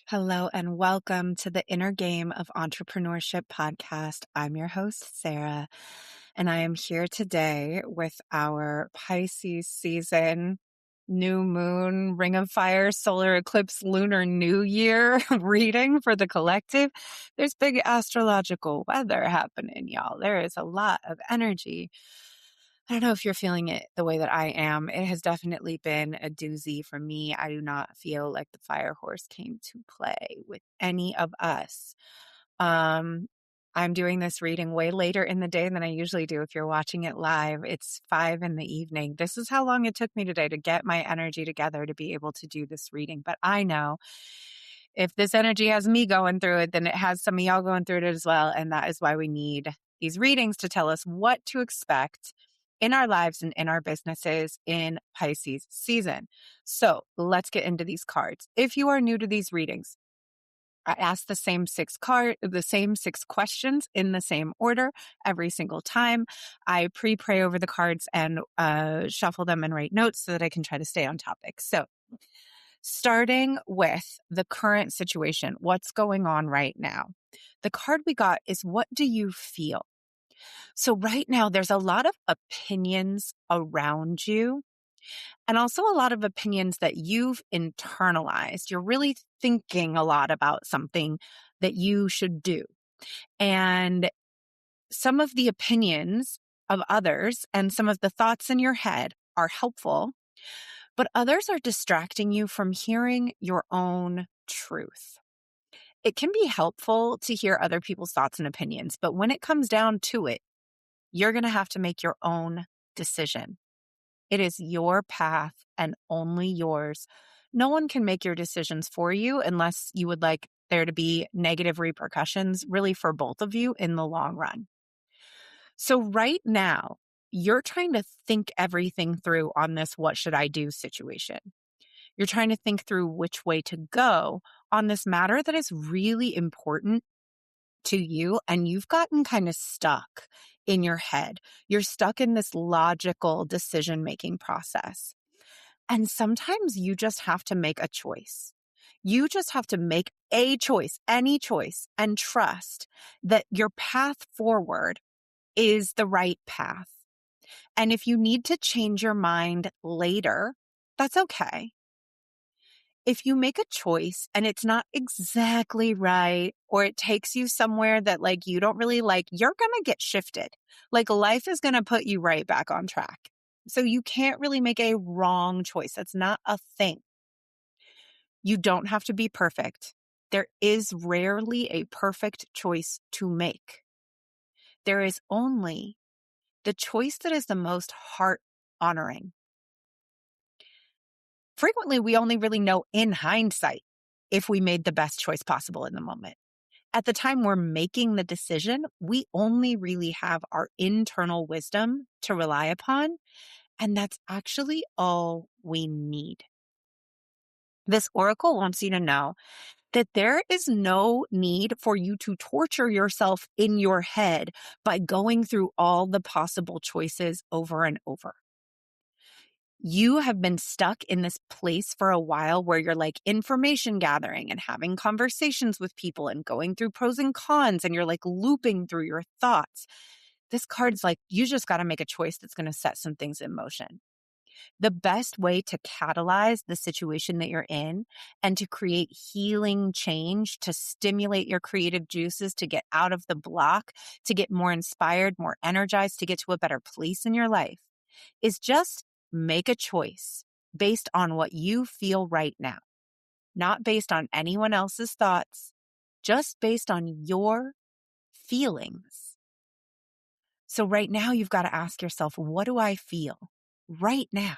Hello and welcome to the Inner Game of Entrepreneurship podcast. I'm your host, Sarah, and I am here today with our Pisces season, new moon, ring of fire, solar eclipse, lunar new year reading for the collective. There's big astrological weather happening, y'all. There is a lot of energy. I don't know if you're feeling it the way that I am. It has definitely been a doozy for me. I do not feel like the fire horse came to play with any of us. Um, I'm doing this reading way later in the day than I usually do. If you're watching it live, it's 5 p.m. This is how long it took me today to get my energy together to be able to do this reading. But I know if this energy has me going through it, then it has some of y'all going through it as well. And that is why we need these readings to tell us what to expect in our lives and in our businesses in Pisces season. So let's get into these cards. If you are new to these readings, I ask the same six questions in the same order every single time. I pre-pray over the cards and shuffle them and write notes so that I can try to stay on topic. So starting with the current situation, what's going on right now? The card we got is, what do you feel? So right now, there's a lot of opinions around you and also a lot of opinions that you've internalized. You're really thinking a lot about something that you should do. And some of the opinions of others and some of the thoughts in your head are helpful, but others are distracting you from hearing your own truth. It can be helpful to hear other people's thoughts and opinions, but when it comes down to it, you're going to have to make your own decision. It is your path and only yours. No one can make your decisions for you unless you would like there to be negative repercussions, really, for both of you in the long run. So right now, you're trying to think everything through on this what should I do situation. You're trying to think through which way to go on this matter that is really important to you, and you've gotten kind of stuck in your head. You're stuck in this logical decision-making process. And sometimes you just have to make a choice. You just have to make a choice, any choice, and trust that your path forward is the right path. And if you need to change your mind later, that's okay. If you make a choice and it's not exactly right, or it takes you somewhere that like you don't really like, you're going to get shifted. Like life is going to put you right back on track. So you can't really make a wrong choice. That's not a thing. You don't have to be perfect. There is rarely a perfect choice to make. There is only the choice that is the most heart honoring. Frequently, we only really know in hindsight if we made the best choice possible in the moment. At the time we're making the decision, we only really have our internal wisdom to rely upon, and that's actually all we need. This oracle wants you to know that there is no need for you to torture yourself in your head by going through all the possible choices over and over. You have been stuck in this place for a while where you're like information gathering and having conversations with people and going through pros and cons, and you're like looping through your thoughts. This card's like, you just got to make a choice that's going to set some things in motion. The best way to catalyze the situation that you're in and to create healing change, to stimulate your creative juices, to get out of the block, to get more inspired, more energized, to get to a better place in your life is just make a choice based on what you feel right now, not based on anyone else's thoughts, just based on your feelings. So right now, you've got to ask yourself, what do I feel right now?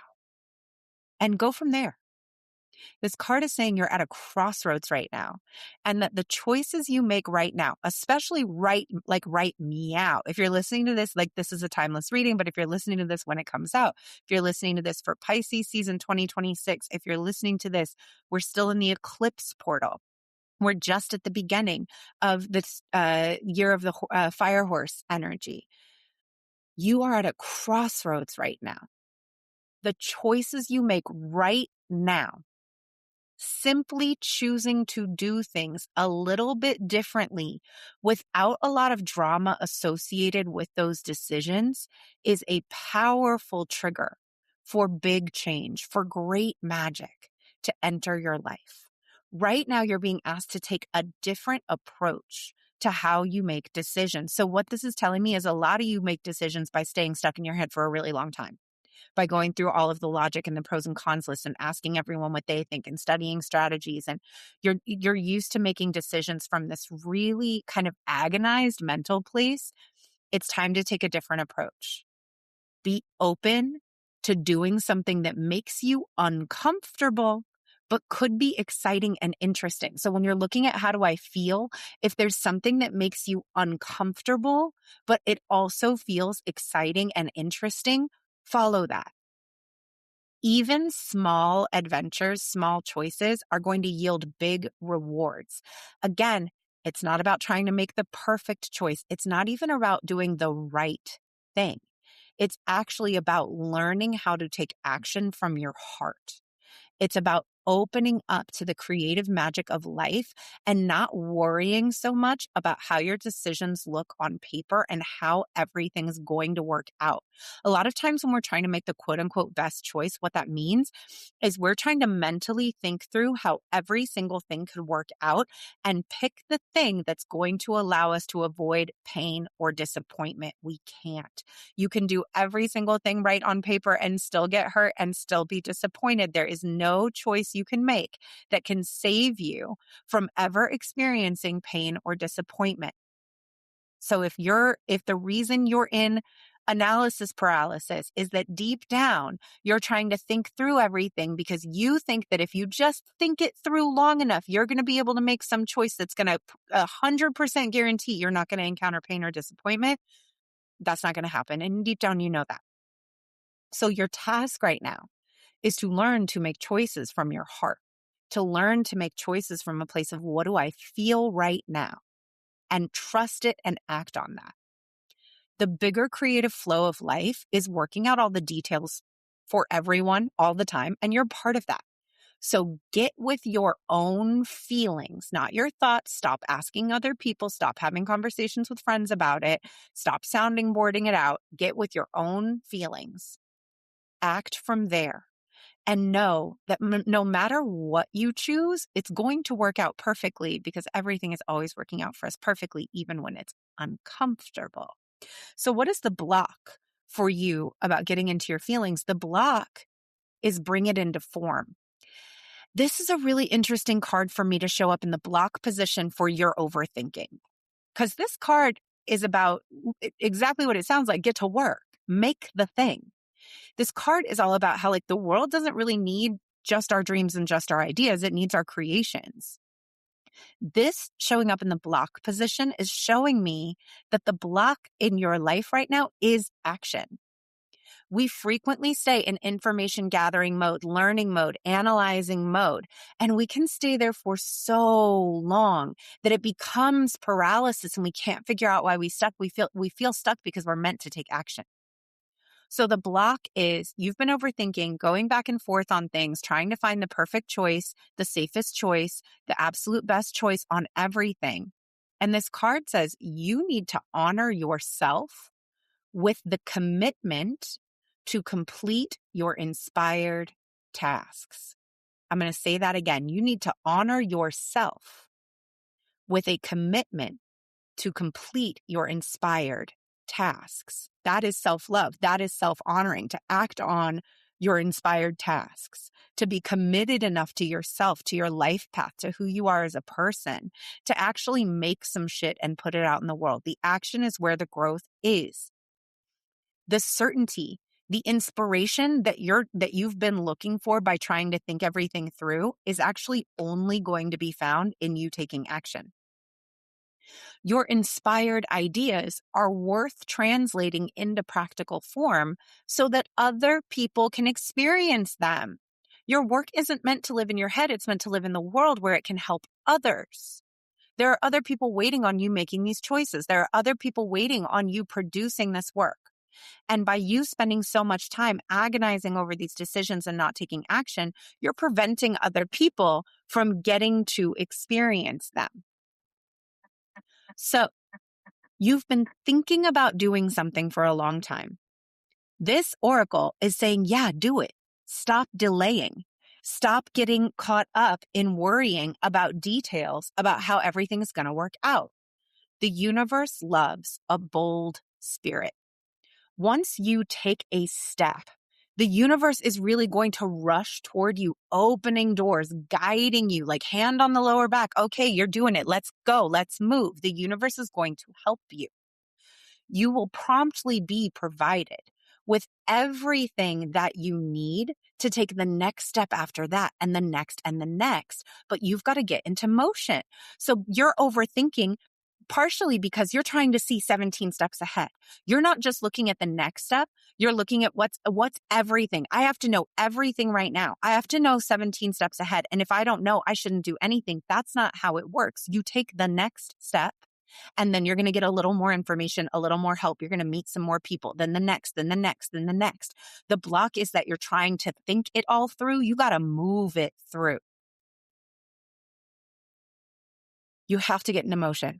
And go from there. This card is saying you're at a crossroads right now, and that the choices you make right now, especially right meow. If you're listening to this, like this is a timeless reading, but if you're listening to this when it comes out, if you're listening to this for Pisces season 2026, if you're listening to this, we're still in the eclipse portal. We're just at the beginning of this year of the fire horse energy. You are at a crossroads right now. The choices you make right now simply choosing to do things a little bit differently without a lot of drama associated with those decisions is a powerful trigger for big change, for great magic to enter your life. Right now, you're being asked to take a different approach to how you make decisions. So what this is telling me is a lot of you make decisions by staying stuck in your head for a really long time, by going through all of the logic and the pros and cons lists and asking everyone what they think and studying strategies. And you're used to making decisions from this really kind of agonized mental place. It's time to take a different approach. Be open to doing something that makes you uncomfortable, but could be exciting and interesting. So when you're looking at how do I feel, if there's something that makes you uncomfortable, but it also feels exciting and interesting, follow that. Even small adventures, small choices are going to yield big rewards. Again, it's not about trying to make the perfect choice. It's not even about doing the right thing. It's actually about learning how to take action from your heart. It's about opening up to the creative magic of life and not worrying so much about how your decisions look on paper and how everything's going to work out. A lot of times when we're trying to make the quote unquote best choice, what that means is we're trying to mentally think through how every single thing could work out and pick the thing that's going to allow us to avoid pain or disappointment. We can't. You can do every single thing right on paper and still get hurt and still be disappointed. There is no choice you can make that can save you from ever experiencing pain or disappointment. So if the reason you're in analysis paralysis is that deep down, you're trying to think through everything because you think that if you just think it through long enough, you're going to be able to make some choice that's going to 100% guarantee you're not going to encounter pain or disappointment, that's not going to happen. And deep down, you know that. So your task right now is to learn to make choices from your heart, to learn to make choices from a place of what do I feel right now, and trust it and act on that. The bigger creative flow of life is working out all the details for everyone all the time, and you're part of that. So get with your own feelings, not your thoughts. Stop asking other people. Stop having conversations with friends about it. Stop sounding boarding it out. Get with your own feelings. Act from there. And know that no matter what you choose, it's going to work out perfectly because everything is always working out for us perfectly, even when it's uncomfortable. So what is the block for you about getting into your feelings? The block is bring it into form. This is a really interesting card for me to show up in the block position for your overthinking, because this card is about exactly what it sounds like. Get to work, make the thing. This card is all about how the world doesn't really need just our dreams and just our ideas. It needs our creations. This showing up in the block position is showing me that the block in your life right now is action. We frequently stay in information gathering mode, learning mode, analyzing mode, and we can stay there for so long that it becomes paralysis and we can't figure out why we feel stuck because we're meant to take action. So the block is you've been overthinking, going back and forth on things, trying to find the perfect choice, the safest choice, the absolute best choice on everything. And this card says you need to honor yourself with the commitment to complete your inspired tasks. I'm going to say that again. You need to honor yourself with a commitment to complete your inspired tasks. That is self-love. That is self-honoring, to act on your inspired tasks, to be committed enough to yourself, to your life path, to who you are as a person, to actually make some shit and put it out in the world. The action is where the growth is. The certainty, the inspiration that you've been looking for by trying to think everything through is actually only going to be found in you taking action. Your inspired ideas are worth translating into practical form so that other people can experience them. Your work isn't meant to live in your head. It's meant to live in the world where it can help others. There are other people waiting on you making these choices. There are other people waiting on you producing this work. And by you spending so much time agonizing over these decisions and not taking action, you're preventing other people from getting to experience them. So you've been thinking about doing something for a long time. This oracle is saying, yeah, do it. Stop delaying. Stop getting caught up in worrying about details about how everything is going to work out. The universe loves a bold spirit. Once you take a step, the universe is really going to rush toward you, opening doors, guiding you, like hand on the lower back. Okay, you're doing it. Let's go. Let's move. The universe is going to help you. You will promptly be provided with everything that you need to take the next step after that and the next and the next. But you've got to get into motion. So you're overthinking partially because you're trying to see 17 steps ahead. You're not just looking at the next step. You're looking at what's everything. I have to know everything right now. I have to know 17 steps ahead. And if I don't know, I shouldn't do anything. That's not how it works. You take the next step. And then you're going to get a little more information, a little more help. You're going to meet some more people, then the next, then the next, then the next. The block is that you're trying to think it all through. You got to move it through. You have to get into motion.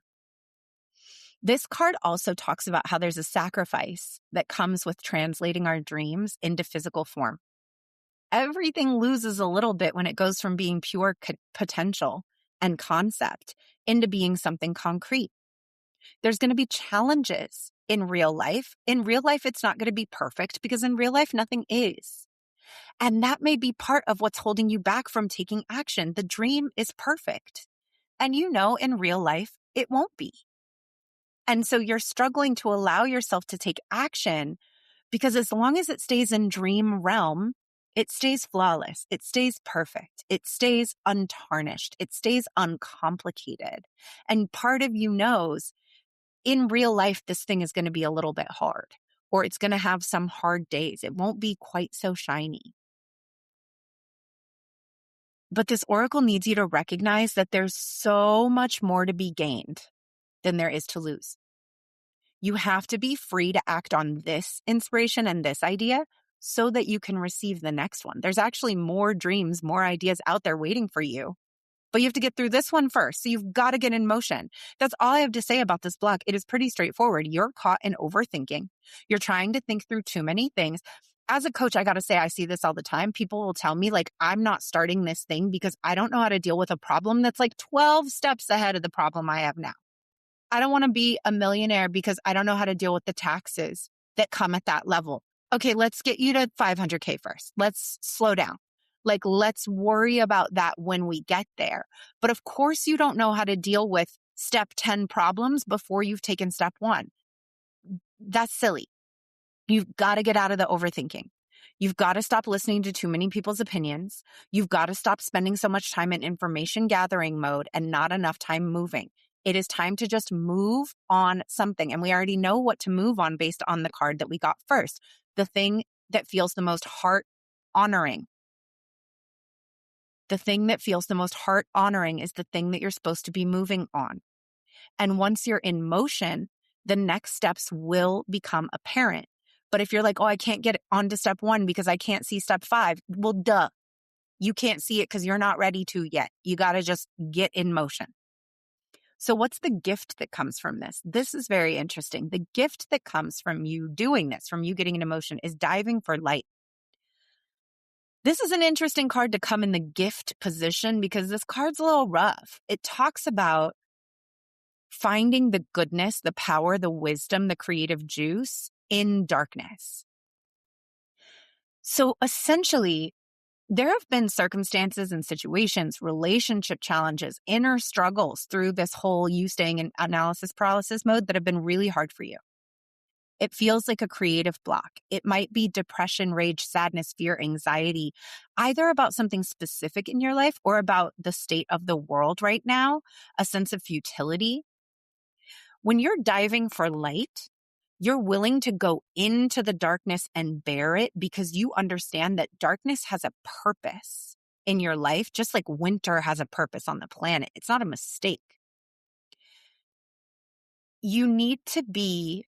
This card also talks about how there's a sacrifice that comes with translating our dreams into physical form. Everything loses a little bit when it goes from being pure potential and concept into being something concrete. There's going to be challenges in real life. In real life, it's not going to be perfect because in real life, nothing is. And that may be part of what's holding you back from taking action. The dream is perfect. And in real life, it won't be. And so you're struggling to allow yourself to take action because as long as it stays in dream realm, it stays flawless. It stays perfect. It stays untarnished. It stays uncomplicated. And part of you knows in real life, this thing is going to be a little bit hard, or it's going to have some hard days. It won't be quite so shiny. But this oracle needs you to recognize that there's so much more to be gained than there is to lose. You have to be free to act on this inspiration and this idea so that you can receive the next one. There's actually more dreams, more ideas out there waiting for you. But you have to get through this one first. So you've got to get in motion. That's all I have to say about this block. It is pretty straightforward. You're caught in overthinking. You're trying to think through too many things. As a coach, I got to say, I see this all the time. People will tell me, like, I'm not starting this thing because I don't know how to deal with a problem that's like 12 steps ahead of the problem I have now. I don't want to be a millionaire because I don't know how to deal with the taxes that come at that level. Okay, let's get you to 500K first. Let's slow down. Like, let's worry about that when we get there. But of course, you don't know how to deal with step 10 problems before you've taken step 1. That's silly. You've got to get out of the overthinking. You've got to stop listening to too many people's opinions. You've got to stop spending so much time in information gathering mode and not enough time moving. It is time to just move on something. And we already know what to move on based on the card that we got first. The thing that feels the most heart honoring. The thing that feels the most heart honoring is the thing that you're supposed to be moving on. And once you're in motion, the next steps will become apparent. But if you're like, oh, I can't get on to step 1 because I can't see step 5. Well, duh. You can't see it because you're not ready to yet. You got to just get in motion. So what's the gift that comes from this? This is very interesting. The gift that comes from you doing this, from you getting into motion, is diving for light. This is an interesting card to come in the gift position because this card's a little rough. It talks about finding the goodness, the power, the wisdom, the creative juice in darkness. So essentially, there have been circumstances and situations, relationship challenges, inner struggles through this whole you staying in analysis paralysis mode that have been really hard for you. It feels like a creative block. It might be depression, rage, sadness, fear, anxiety, either about something specific in your life or about the state of the world right now, a sense of futility. When you're diving for light, you're willing to go into the darkness and bear it because you understand that darkness has a purpose in your life, just like winter has a purpose on the planet. It's not a mistake. You need to be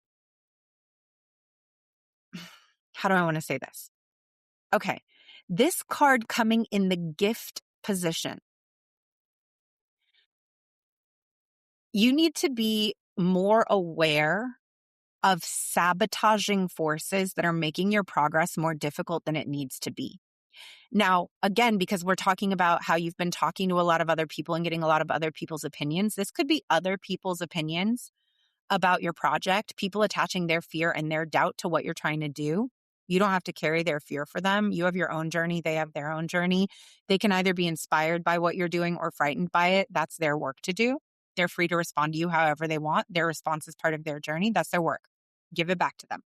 how do I want to say this? Okay. This card coming in the gift position. You need to be more aware of sabotaging forces that are making your progress more difficult than it needs to be. Now, again, because we're talking about how you've been talking to a lot of other people and getting a lot of other people's opinions, this could be other people's opinions about your project, people attaching their fear and their doubt to what you're trying to do. You don't have to carry their fear for them. You have your own journey. They have their own journey. They can either be inspired by what you're doing or frightened by it. That's their work to do. They're free to respond to you however they want. Their response is part of their journey. That's their work. Give it back to them.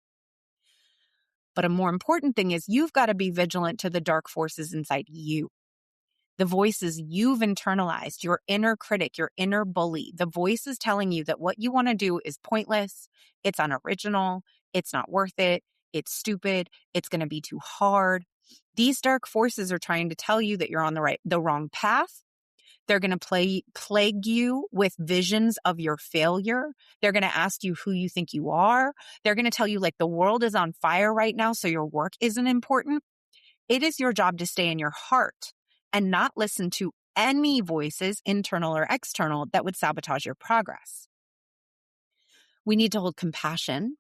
But a more important thing is you've got to be vigilant to the dark forces inside you. The voices you've internalized, your inner critic, your inner bully, the voice is telling you that what you want to do is pointless, it's unoriginal, it's not worth it, it's stupid, it's going to be too hard. These dark forces are trying to tell you that you're on the wrong path. They're going to plague you with visions of your failure. They're going to ask you who you think you are. They're going to tell you like the world is on fire right now, so your work isn't important. It is your job to stay in your heart and not listen to any voices, internal or external, that would sabotage your progress. We need to hold compassion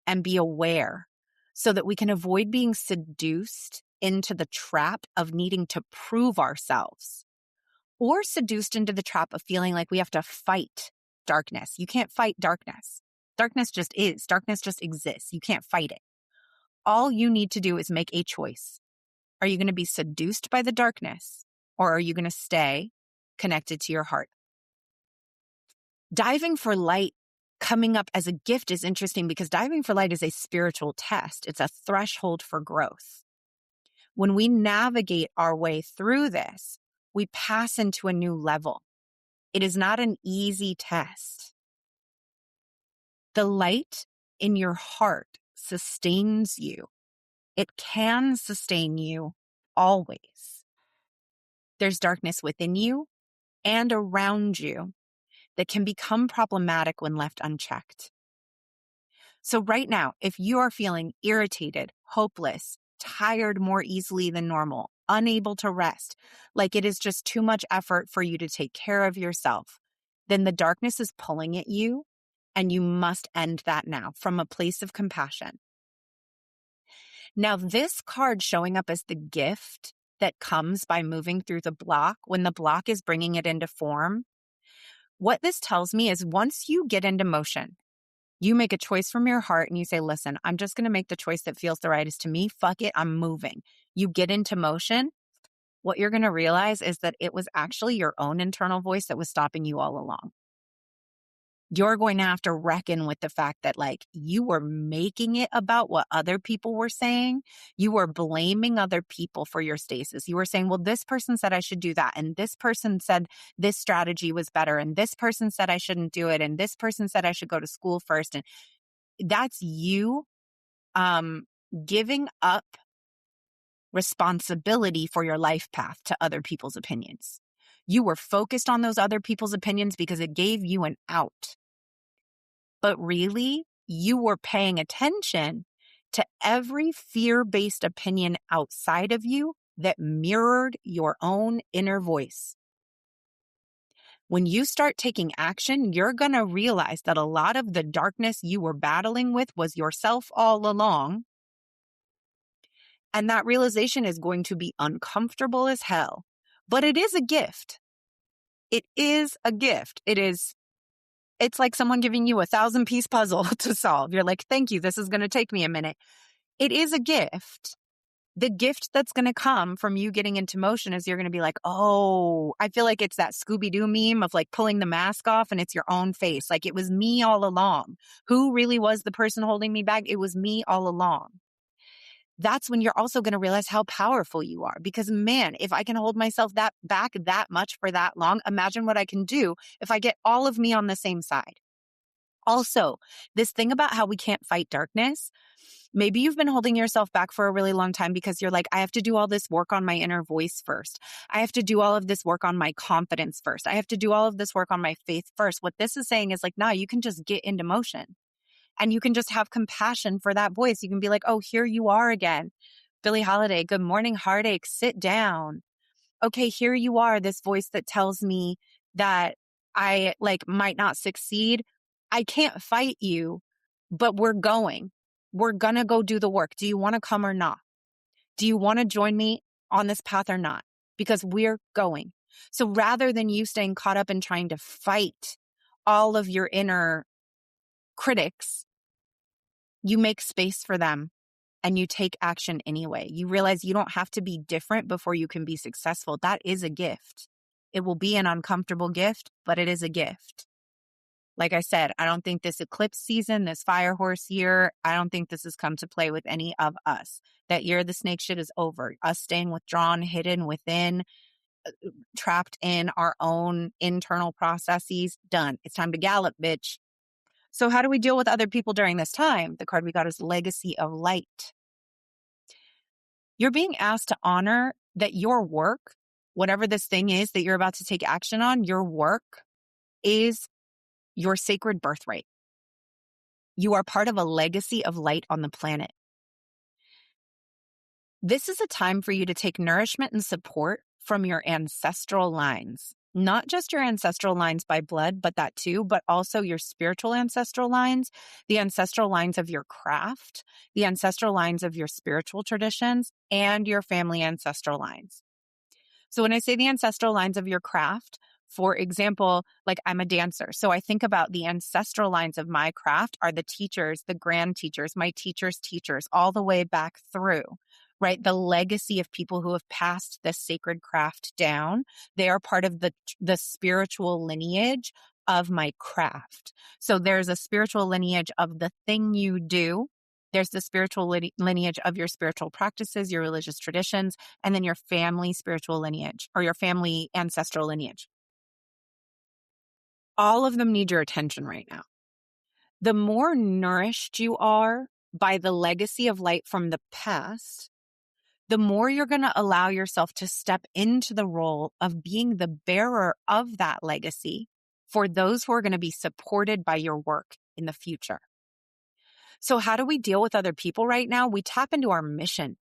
and be aware so that we can avoid being seduced into the trap of needing to prove ourselves, or seduced into the trap of feeling like we have to fight darkness. You can't fight darkness. Darkness just is. Darkness just exists. You can't fight it. All you need to do is make a choice. Are you going to be seduced by the darkness, or are you going to stay connected to your heart? Diving for light coming up as a gift is interesting because diving for light is a spiritual test. It's a threshold for growth. When we navigate our way through this, we pass into a new level. It is not an easy test. The light in your heart sustains you. It can sustain you always. There's darkness within you and around you that can become problematic when left unchecked. So right now, if you are feeling irritated, hopeless, tired more easily than normal, unable to rest, like it is just too much effort for you to take care of yourself, then the darkness is pulling at you, and you must end that now from a place of compassion. Now, this card showing up as the gift that comes by moving through the block, when the block is bringing it into form, what this tells me is once you get into motion, you make a choice from your heart and you say, listen, I'm just going to make the choice that feels the rightest to me. Fuck it, I'm moving. You get into motion. What you're going to realize is that it was actually your own internal voice that was stopping you all along. You're going to have to reckon with the fact that like you were making it about what other people were saying. You were blaming other people for your stasis. You were saying, well, this person said I should do that. And this person said this strategy was better. And this person said I shouldn't do it. And this person said I should go to school first. And that's you giving up responsibility for your life path to other people's opinions. You were focused on those other people's opinions because it gave you an out. But really, you were paying attention to every fear-based opinion outside of you that mirrored your own inner voice. When you start taking action, you're going to realize that a lot of the darkness you were battling with was yourself all along. And that realization is going to be uncomfortable as hell. But it is a gift. It is a gift. It's like someone giving you a 1,000-piece puzzle to solve. You're like, thank you. This is going to take me a minute. It is a gift. The gift that's going to come from you getting into motion is you're going to be like, oh, I feel like it's that Scooby-Doo meme of like pulling the mask off and it's your own face. Like it was me all along. Who really was the person holding me back? It was me all along. That's when you're also going to realize how powerful you are. Because man, if I can hold myself back that much for that long, imagine what I can do if I get all of me on the same side. Also, this thing about how we can't fight darkness, maybe you've been holding yourself back for a really long time because you're like, I have to do all this work on my inner voice first. I have to do all of this work on my confidence first. I have to do all of this work on my faith first. What this is saying is like, nah, you can just get into motion. And you can just have compassion for that voice. You can be like, oh, here you are again. Billie Holiday, good morning, heartache, sit down. Okay, here you are, this voice that tells me that I might not succeed. I can't fight you, but we're going. We're going to go do the work. Do you want to come or not? Do you want to join me on this path or not? Because we're going. So rather than you staying caught up in trying to fight all of your inner critics, you make space for them and you take action anyway. You realize you don't have to be different before you can be successful. That is a gift. It will be an uncomfortable gift, but it is a gift. Like I said, I don't think this eclipse season, this fire horse year, I don't think this has come to play with any of us. That year, the snake shit is over. Us staying withdrawn, hidden within, trapped in our own internal processes, done. It's time to gallop, bitch. So how do we deal with other people during this time? The card we got is Legacy of Light. You're being asked to honor that your work, whatever this thing is that you're about to take action on, your work is your sacred birthright. You are part of a legacy of light on the planet. This is a time for you to take nourishment and support from your ancestral lines. Not just your ancestral lines by blood, but that too, but also your spiritual ancestral lines, the ancestral lines of your craft, the ancestral lines of your spiritual traditions, and your family ancestral lines. So when I say the ancestral lines of your craft, for example, like I'm a dancer. So I think about the ancestral lines of my craft are the teachers, the grand teachers, my teachers' teachers, all the way back through, right? The legacy of people who have passed this sacred craft down. They are part of the spiritual lineage of my craft. So there's a spiritual lineage of the thing you do. There's the spiritual lineage of your spiritual practices, your religious traditions, and then your family spiritual lineage or your family ancestral lineage. All of them need your attention right now. The more nourished you are by the legacy of light from the past, the more you're going to allow yourself to step into the role of being the bearer of that legacy for those who are going to be supported by your work in the future. So how do we deal with other people right now? We tap into our mission.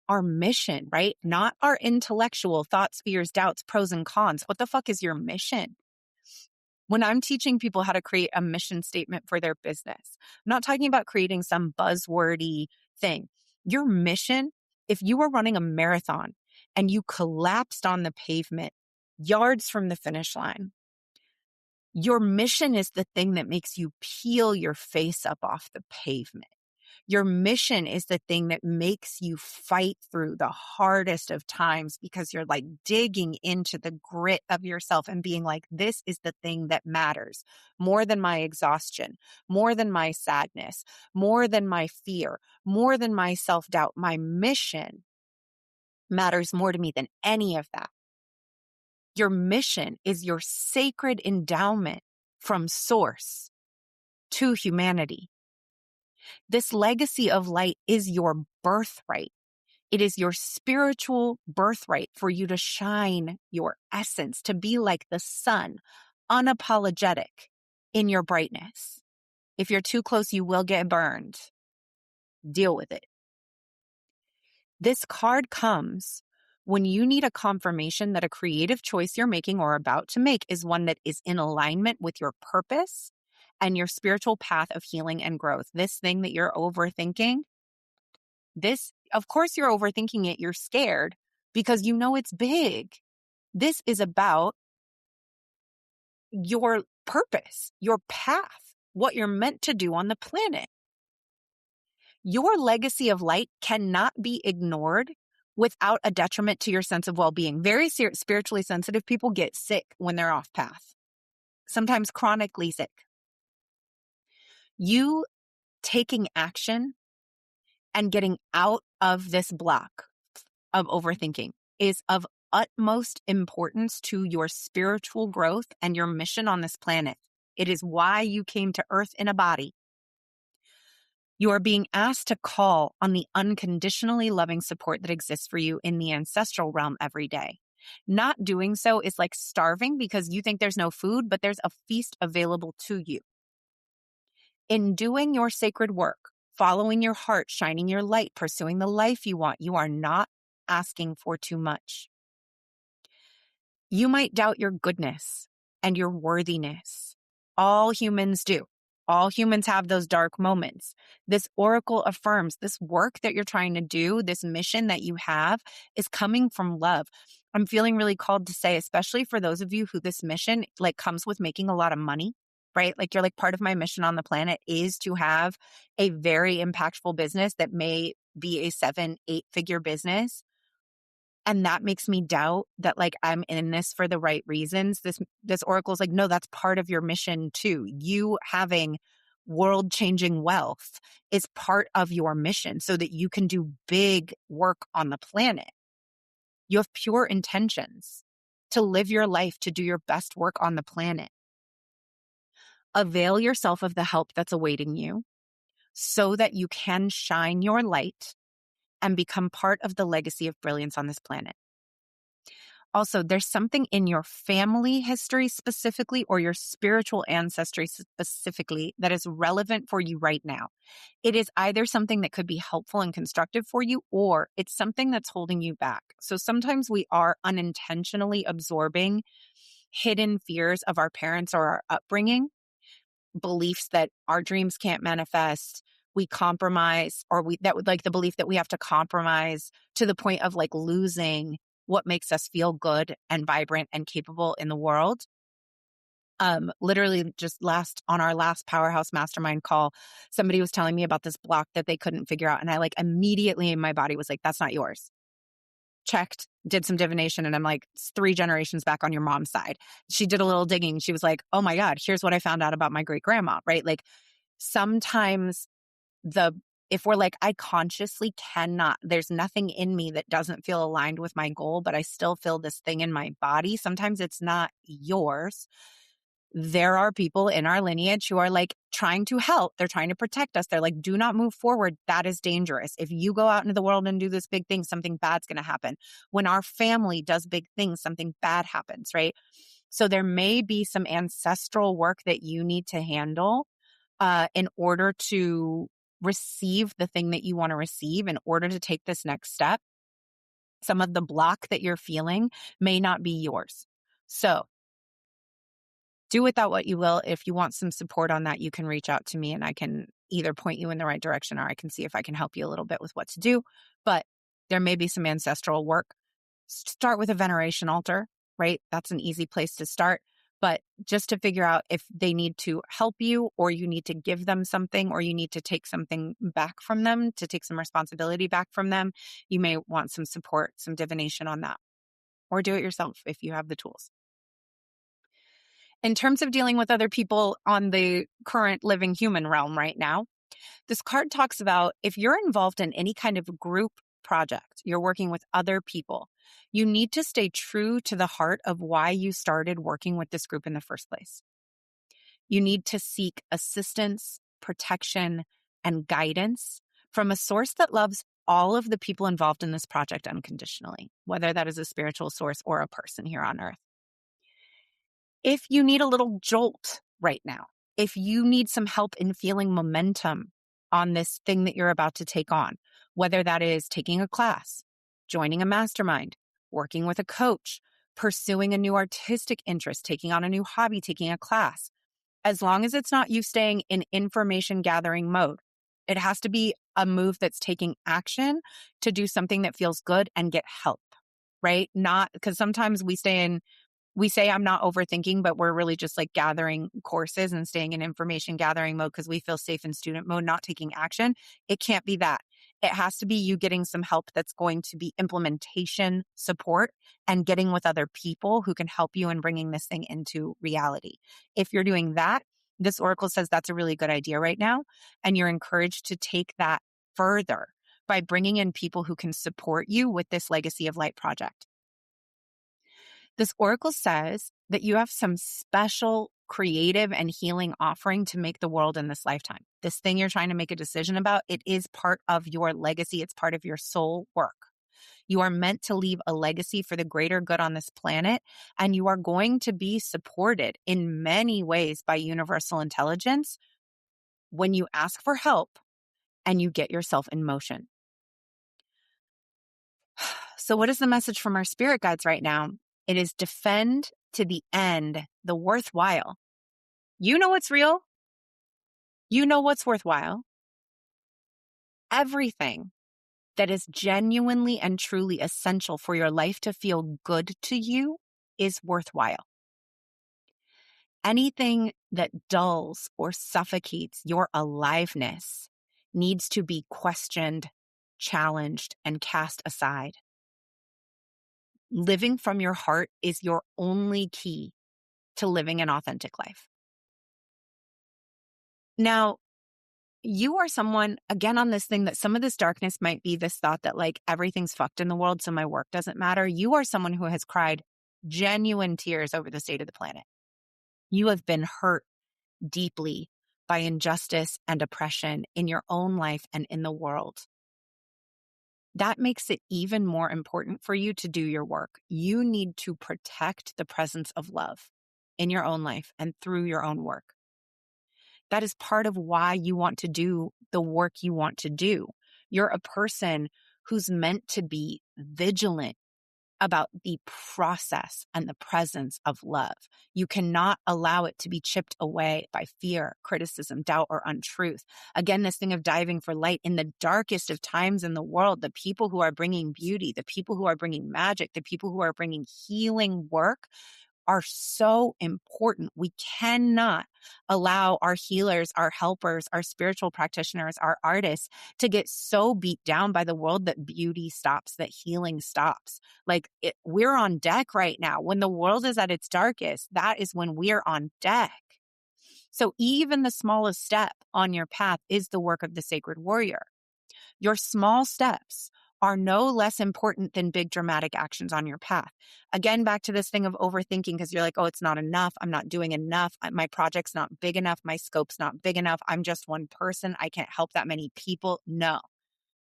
Our mission, right? Not our intellectual thoughts, fears, doubts, pros and cons. What the fuck is your mission? When I'm teaching people how to create a mission statement for their business, I'm not talking about creating some buzzwordy thing. Your mission, if you were running a marathon and you collapsed on the pavement yards from the finish line, your mission is the thing that makes you peel your face up off the pavement. Your mission is the thing that makes you fight through the hardest of times because you're like digging into the grit of yourself and being like, this is the thing that matters more than my exhaustion, more than my sadness, more than my fear, more than my self-doubt. My mission matters more to me than any of that. Your mission is your sacred endowment from source to humanity. This legacy of light is your birthright. It is your spiritual birthright for you to shine your essence, to be like the sun, unapologetic in your brightness. If you're too close, you will get burned. Deal with it. This card comes when you need a confirmation that a creative choice you're making or about to make is one that is in alignment with your purpose and your spiritual path of healing and growth. This thing that you're overthinking, of course you're overthinking it. You're scared because you know it's big. This is about your purpose, your path, what you're meant to do on the planet. Your legacy of light cannot be ignored without a detriment to your sense of well-being. Very spiritually sensitive people get sick when they're off path, sometimes chronically sick. You taking action and getting out of this block of overthinking is of utmost importance to your spiritual growth and your mission on this planet. It is why you came to Earth in a body. You are being asked to call on the unconditionally loving support that exists for you in the ancestral realm every day. Not doing so is like starving because you think there's no food, but there's a feast available to you. In doing your sacred work, following your heart, shining your light, pursuing the life you want, you are not asking for too much. You might doubt your goodness and your worthiness. All humans do. All humans have those dark moments. This oracle affirms this work that you're trying to do, this mission that you have, is coming from love. I'm feeling really called to say, especially for those of you who this mission like comes with making a lot of money, right? Like you're like, part of my mission on the planet is to have a very impactful business that may be a 7-8 figure business. And that makes me doubt that like I'm in this for the right reasons. This oracle's like, no, that's part of your mission too. You having world-changing wealth is part of your mission so that you can do big work on the planet. You have pure intentions to live your life, to do your best work on the planet. Avail yourself of the help that's awaiting you so that you can shine your light and become part of the legacy of brilliance on this planet. Also, there's something in your family history specifically or your spiritual ancestry specifically that is relevant for you right now. It is either something that could be helpful and constructive for you, or it's something that's holding you back. So sometimes we are unintentionally absorbing hidden fears of our parents or our upbringing, beliefs that our dreams can't manifest. We compromise, or that would like the belief that we have to compromise to the point of like losing what makes us feel good and vibrant and capable in the world. Literally just on our last Powerhouse Mastermind call, somebody was telling me about this block that they couldn't figure out. And I like immediately in my body was like, that's not yours. Checked, did some divination. And I'm like, it's 3 generations back on your mom's side. She did a little digging. She was like, oh my God, here's what I found out about my great grandma, right? Like sometimes if we're like, I consciously cannot, there's nothing in me that doesn't feel aligned with my goal, but I still feel this thing in my body. Sometimes it's not yours. There are people in our lineage who are like trying to help. They're trying to protect us. They're like, do not move forward. That is dangerous. If you go out into the world and do this big thing, something bad's going to happen. When our family does big things, something bad happens, right? So there may be some ancestral work that you need to handle in order to receive the thing that you want to receive, in order to take this next step. Some of the block that you're feeling may not be yours. So do with that what you will. If you want some support on that, you can reach out to me and I can either point you in the right direction or I can see if I can help you a little bit with what to do. But there may be some ancestral work. Start with a veneration altar, right? That's an easy place to start. But just to figure out if they need to help you, or you need to give them something, or you need to take something back from them, to take some responsibility back from them, you may want some support, some divination on that, or do it yourself if you have the tools. In terms of dealing with other people on the current living human realm right now, this card talks about if you're involved in any kind of group project, you're working with other people, you need to stay true to the heart of why you started working with this group in the first place. You need to seek assistance, protection, and guidance from a source that loves all of the people involved in this project unconditionally, whether that is a spiritual source or a person here on earth. If you need a little jolt right now, if you need some help in feeling momentum on this thing that you're about to take on, whether that is taking a class, joining a mastermind, working with a coach, pursuing a new artistic interest, taking on a new hobby, taking a class, as long as it's not you staying in information gathering mode, it has to be a move that's taking action to do something that feels good and get help, right? Not because sometimes we say I'm not overthinking, but we're really just like gathering courses and staying in information gathering mode because we feel safe in student mode, not taking action. It can't be that. It has to be you getting some help that's going to be implementation support and getting with other people who can help you in bringing this thing into reality. If you're doing that, this oracle says that's a really good idea right now. And you're encouraged to take that further by bringing in people who can support you with this Legacy of Light project. This oracle says that you have some special creative and healing offering to make the world in this lifetime. This thing you're trying to make a decision about, it is part of your legacy. It's part of your soul work. You are meant to leave a legacy for the greater good on this planet, and you are going to be supported in many ways by universal intelligence when you ask for help and you get yourself in motion. So what is the message from our spirit guides right now? It is defend to the end the worthwhile. You know what's real. You know what's worthwhile. Everything that is genuinely and truly essential for your life to feel good to you is worthwhile. Anything that dulls or suffocates your aliveness needs to be questioned, challenged, and cast aside. Living from your heart is your only key to living an authentic life. Now, you are someone, again, on this thing that some of this darkness might be this thought that like everything's fucked in the world, so my work doesn't matter. You are someone who has cried genuine tears over the state of the planet. You have been hurt deeply by injustice and oppression in your own life and in the world. That makes it even more important for you to do your work. You need to protect the presence of love in your own life and through your own work. That is part of why you want to do the work you want to do. You're a person who's meant to be vigilant about the process and the presence of love. You cannot allow it to be chipped away by fear, criticism, doubt, or untruth. Again, this thing of diving for light in the darkest of times in the world, the people who are bringing beauty, the people who are bringing magic, the people who are bringing healing work are so important. We cannot allow our healers, our helpers, our spiritual practitioners, our artists to get so beat down by the world that beauty stops, that healing stops. We're on deck right now. When the world is at its darkest, that is when we're on deck. So even the smallest step on your path is the work of the sacred warrior. Your small steps are no less important than big dramatic actions on your path. Again, back to this thing of overthinking because you're like, oh, it's not enough. I'm not doing enough. My project's not big enough. My scope's not big enough. I'm just one person. I can't help that many people. No,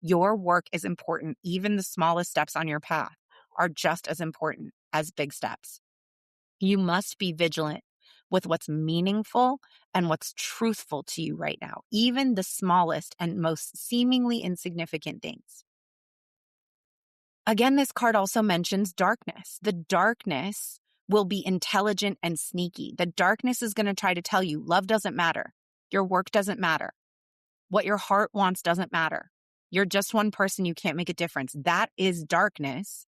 your work is important. Even the smallest steps on your path are just as important as big steps. You must be vigilant with what's meaningful and what's truthful to you right now, even the smallest and most seemingly insignificant things. Again, this card also mentions darkness. The darkness will be intelligent and sneaky. The darkness is going to try to tell you love doesn't matter. Your work doesn't matter. What your heart wants doesn't matter. You're just one person. You can't make a difference. That is darkness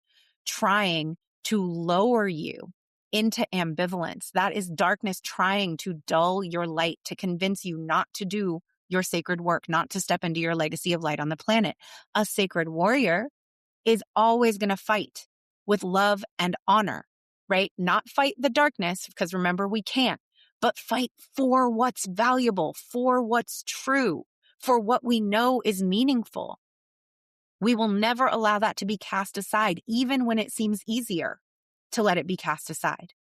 trying to lower you into ambivalence. That is darkness trying to dull your light, to convince you not to do your sacred work, not to step into your legacy of light on the planet. A sacred warrior is always going to fight with love and honor, right? Not fight the darkness, because remember, we can't, but fight for what's valuable, for what's true, for what we know is meaningful. We will never allow that to be cast aside, even when it seems easier to let it be cast aside.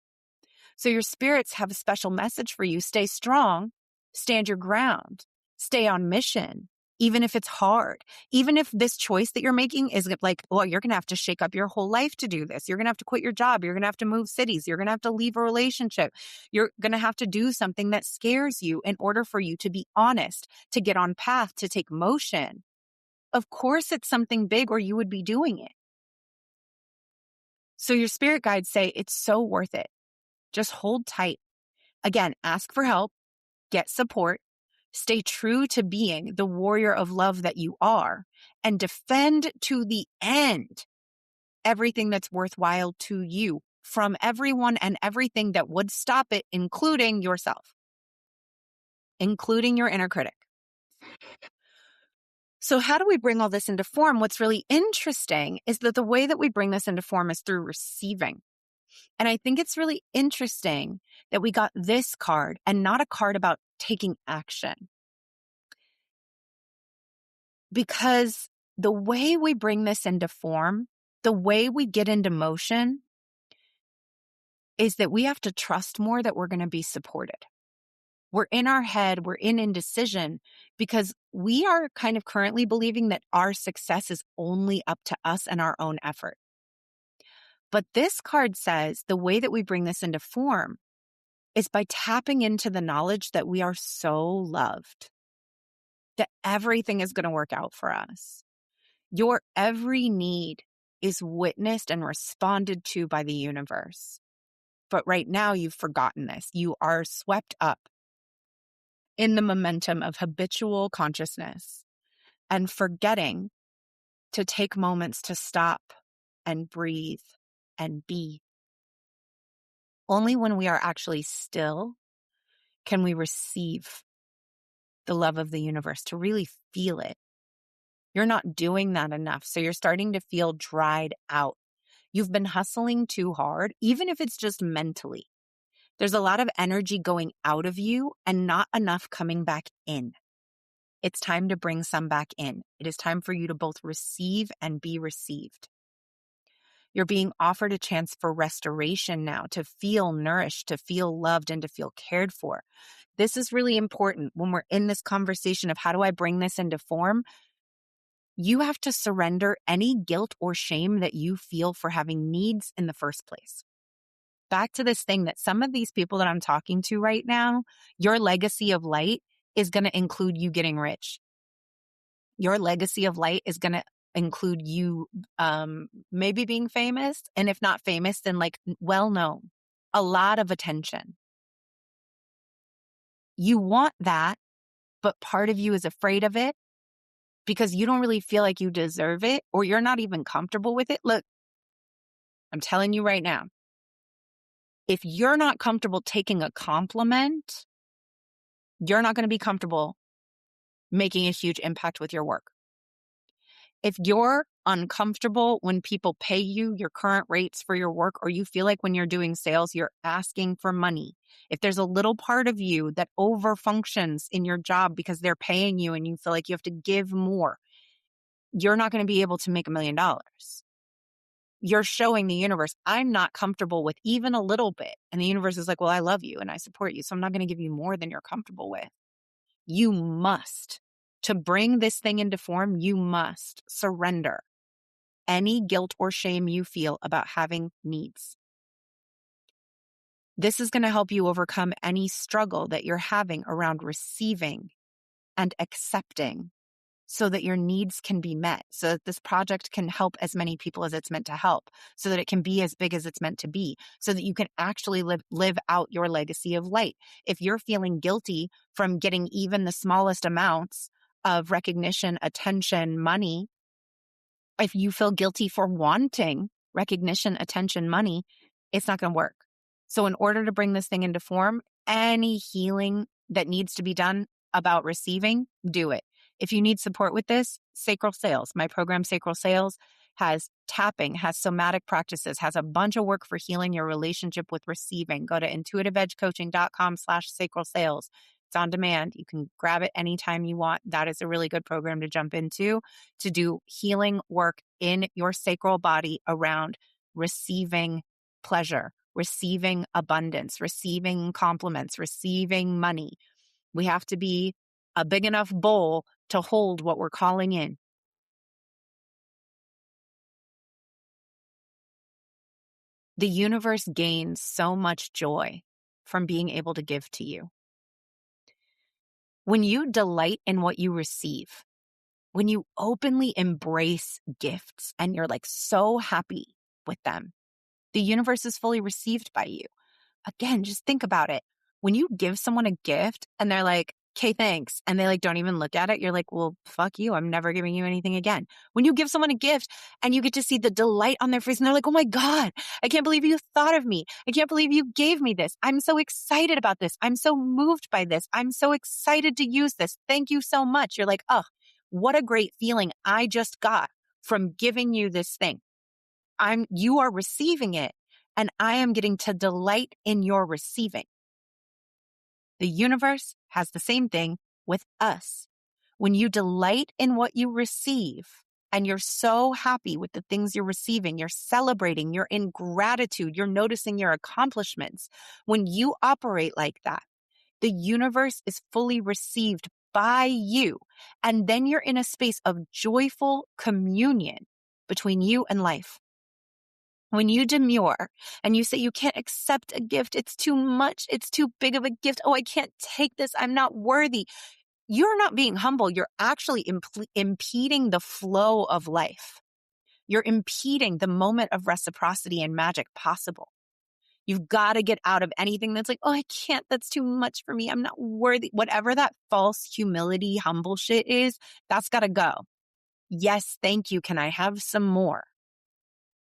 So your spirits have a special message for you. Stay strong, stand your ground, stay on mission, even if it's hard, even if this choice that you're making is like, well, you're going to have to shake up your whole life to do this. You're going to have to quit your job. You're going to have to move cities. You're going to have to leave a relationship. You're going to have to do something that scares you in order for you to be honest, to get on path, to take motion. Of course, it's something big or you would be doing it. So your spirit guides say it's so worth it. Just hold tight. Again, ask for help, get support, stay true to being the warrior of love that you are, and defend to the end everything that's worthwhile to you from everyone and everything that would stop it, including yourself, including your inner critic. So how do we bring all this into form? What's really interesting is that the way that we bring this into form is through receiving. And I think it's really interesting that we got this card and not a card about taking action. Because the way we bring this into form, the way we get into motion, is that we have to trust more that we're going to be supported. We're in our head, we're in indecision because we are kind of currently believing that our success is only up to us and our own effort. But this card says the way that we bring this into form is by tapping into the knowledge that we are so loved. that everything is going to work out for us. Your every need is witnessed and responded to by the universe. But right now, you've forgotten this. You are swept up in the momentum of habitual consciousness and forgetting to take moments to stop and breathe and be. Only when we are actually still can we receive the love of the universe, to really feel it. You're not doing that enough. So you're starting to feel dried out. You've been hustling too hard, even if it's just mentally. There's a lot of energy going out of you and not enough coming back in. It's time to bring some back in. It is time for you to both receive and be received. You're being offered a chance for restoration now, to feel nourished, to feel loved, and to feel cared for. This is really important when we're in this conversation of how do I bring this into form? You have to surrender any guilt or shame that you feel for having needs in the first place. Back to this thing that some of these people that I'm talking to right now, your legacy of light is going to include you getting rich. Your legacy of light is going to include you maybe being famous, and if not famous, then like well known, a lot of attention. You want that, but part of you is afraid of it because you don't really feel like you deserve it, or you're not even comfortable with it. Look, I'm telling you right now, if you're not comfortable taking a compliment, you're not going to be comfortable making a huge impact with your work. If you're uncomfortable when people pay you your current rates for your work, or you feel like when you're doing sales, you're asking for money, if there's a little part of you that overfunctions in your job because they're paying you and you feel like you have to give more, you're not going to be able to make $1 million. You're showing the universe, I'm not comfortable with even a little bit. And the universe is like, well, I love you and I support you, so I'm not going to give you more than you're comfortable with. You must, to bring this thing into form, you must surrender any guilt or shame you feel about having needs. This is going to help you overcome any struggle that you're having around receiving and accepting, so that your needs can be met, so that this project can help as many people as it's meant to help, so that it can be as big as it's meant to be, so that you can actually live out your legacy of light. If you're feeling guilty from getting even the smallest amounts of recognition, attention, money, if you feel guilty for wanting recognition, attention, money, it's not going to work. So in order to bring this thing into form, any healing that needs to be done about receiving, do it. If you need support with this, Sacral Sales, my program Sacral Sales, has tapping, has somatic practices, has a bunch of work for healing your relationship with receiving. Go to intuitiveedgecoaching.com/sacral sales. It's on demand. You can grab it anytime you want. That is a really good program to jump into, to do healing work in your sacral body around receiving pleasure, receiving abundance, receiving compliments, receiving money. We have to be a big enough bowl to hold what we're calling in. The universe gains so much joy from being able to give to you. When you delight in what you receive, when you openly embrace gifts and you're like so happy with them, the universe is fully received by you. Again, just think about it. When you give someone a gift and they're like, okay, thanks, and they like don't even look at it, you're like, well, fuck you. I'm never giving you anything again. When you give someone a gift and you get to see the delight on their face and they're like, oh my God, I can't believe you thought of me. I can't believe you gave me this. I'm so excited about this. I'm so moved by this. I'm so excited to use this. Thank you so much. You're like, oh, what a great feeling I just got from giving you this thing. You are receiving it, and I am getting to delight in your receiving. The universe has the same thing with us. When you delight in what you receive and you're so happy with the things you're receiving, you're celebrating, you're in gratitude, you're noticing your accomplishments. When you operate like that, the universe is fully received by you. And then you're in a space of joyful communion between you and life. When you demur and you say you can't accept a gift, it's too much, it's too big of a gift. Oh, I can't take this. I'm not worthy. you're not being humble. You're actually impeding the flow of life. You're impeding the moment of reciprocity and magic possible. You've got to get out of anything that's like, oh, I can't. That's too much for me. I'm not worthy. Whatever that false humility, humble shit is, that's got to go. Yes, thank you. Can I have some more?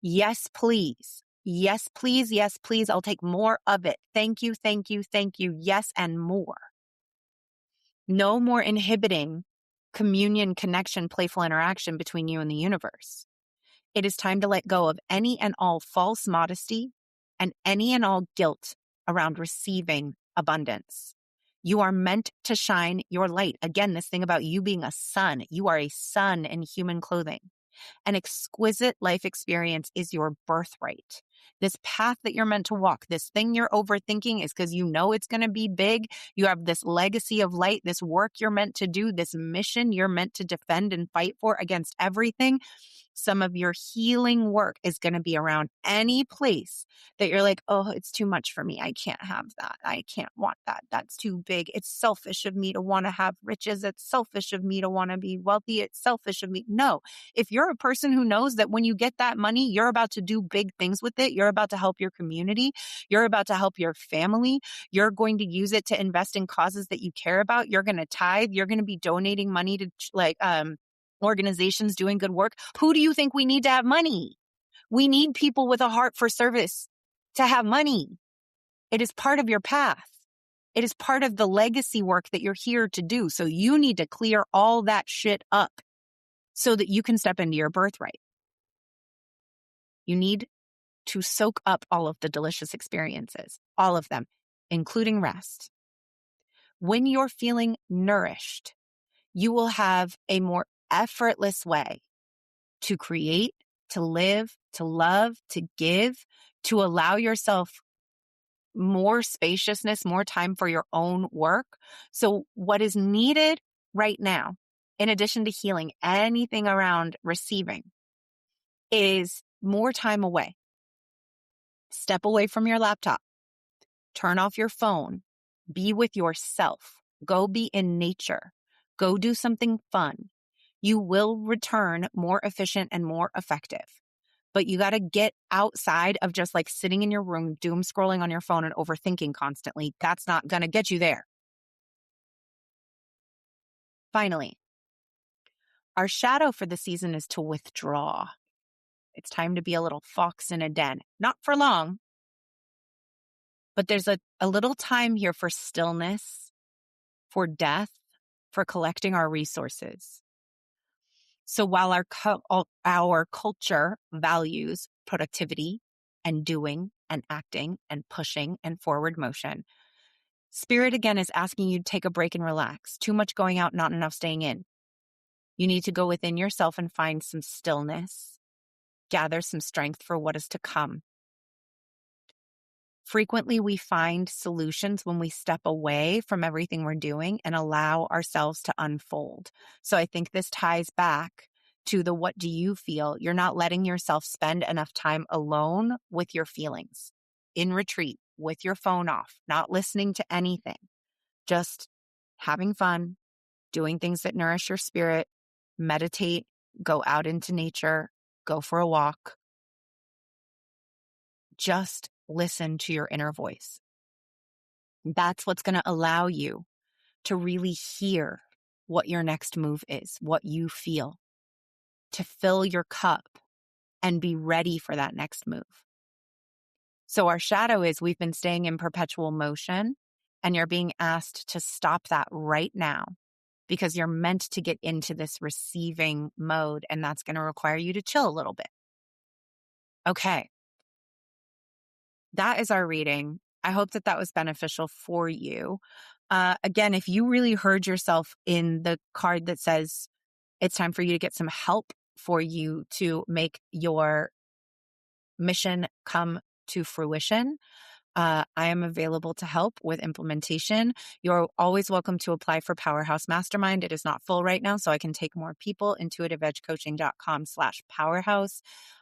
Yes, please. Yes, please. Yes, please. I'll take more of it. Thank you. Thank you. Thank you. Yes, and more. No more inhibiting communion, connection, playful interaction between you and the universe. It is time to let go of any and all false modesty and any and all guilt around receiving abundance. You are meant to shine your light. Again, this thing about you being a sun. You are a sun in human clothing. An exquisite life experience is your birthright. This path that you're meant to walk, this thing you're overthinking is because you know it's going to be big. You have this legacy of light, this work you're meant to do, this mission you're meant to defend and fight for against everything. Some of your healing work is going to be around any place that you're like, oh, it's too much for me. I can't have that. I can't want that. That's too big. It's selfish of me to want to have riches. It's selfish of me to want to be wealthy. It's selfish of me. No, if you're a person who knows that when you get that money, you're about to do big things with it. You're about to help your community. You're about to help your family. You're going to use it to invest in causes that you care about. You're going to tithe. You're going to be donating money to organizations doing good work. Who do you think we need to have money? We need people with a heart for service to have money. It is part of your path. It is part of the legacy work that you're here to do. So you need to clear all that shit up so that you can step into your birthright. You need to soak up all of the delicious experiences, all of them, including rest. When you're feeling nourished, you will have a more effortless way to create, to live, to love, to give, to allow yourself more spaciousness, more time for your own work. So what is needed right now, in addition to healing, anything around receiving, is more time away. Step away from your laptop. Turn off your phone. Be with yourself. Go be in nature. Go do something fun. You will return more efficient and more effective. But you got to get outside of just like sitting in your room, doom scrolling on your phone and overthinking constantly. That's not going to get you there. Finally, our shadow for the season is to withdraw. It's time to be a little fox in a den. Not for long, but there's a little time here for stillness, for death, for collecting our resources. So while our culture values productivity and doing and acting and pushing and forward motion, Spirit again is asking you to take a break and relax. Too much going out, not enough staying in. You need to go within yourself and find some stillness, gather some strength for what is to come. Frequently, we find solutions when we step away from everything we're doing and allow ourselves to unfold. So I think this ties back to the what do you feel? You're not letting yourself spend enough time alone with your feelings, in retreat, with your phone off, not listening to anything, just having fun, doing things that nourish your spirit, meditate, go out into nature, go for a walk. Just listen to your inner voice. That's what's going to allow you to really hear what your next move is, what you feel, to fill your cup and be ready for that next move. So our shadow is we've been staying in perpetual motion, and you're being asked to stop that right now because you're meant to get into this receiving mode, and that's going to require you to chill a little bit. Okay. That is our reading. I hope that that was beneficial for you. Again, if you really heard yourself in the card that says it's time for you to get some help for you to make your mission come to fruition, I am available to help with implementation. You're always welcome to apply for Powerhouse Mastermind. It is not full right now, so I can take more people. intuitiveedgecoaching.com/powerhouse.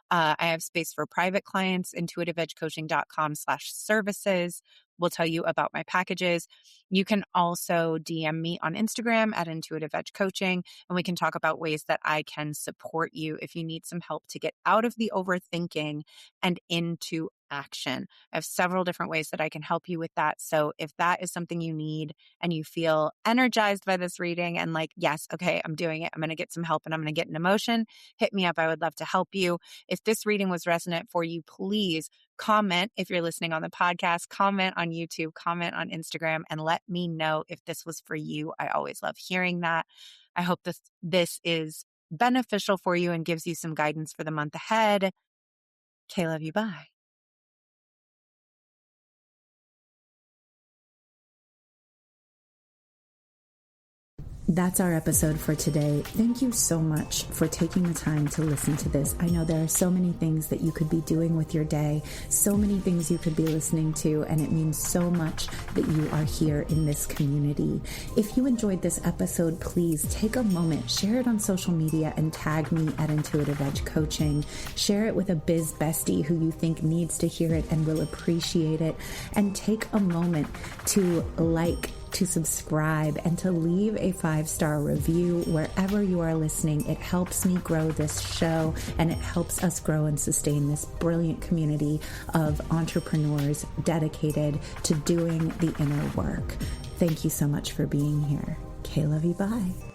I have space for private clients, intuitiveedgecoaching.com/services. will tell you about my packages. You can also DM me on Instagram at Intuitive Edge Coaching, and we can talk about ways that I can support you if you need some help to get out of the overthinking and into action. I have several different ways that I can help you with that. So if that is something you need and you feel energized by this reading and like, yes, okay, I'm doing it, I'm going to get some help and I'm going to get an emotion, hit me up. I would love to help you. If this reading was resonant for you, please comment if you're listening on the podcast, comment on YouTube, comment on Instagram, and let me know if this was for you. I always love hearing that. I hope this is beneficial for you and gives you some guidance for the month ahead. Okay, love you. Bye. That's our episode for today. Thank you so much for taking the time to listen to this. I know there are so many things that you could be doing with your day, so many things you could be listening to, and it means so much that you are here in this community. If you enjoyed this episode, please take a moment, share it on social media, and tag me at Intuitive Edge Coaching. Share it with a biz bestie who you think needs to hear it and will appreciate it. And take a moment to to subscribe, and to leave a 5-star review wherever you are listening. It helps me grow this show, and it helps us grow and sustain this brilliant community of entrepreneurs dedicated to doing the inner work. Thank you so much for being here. Okay, love you. Bye.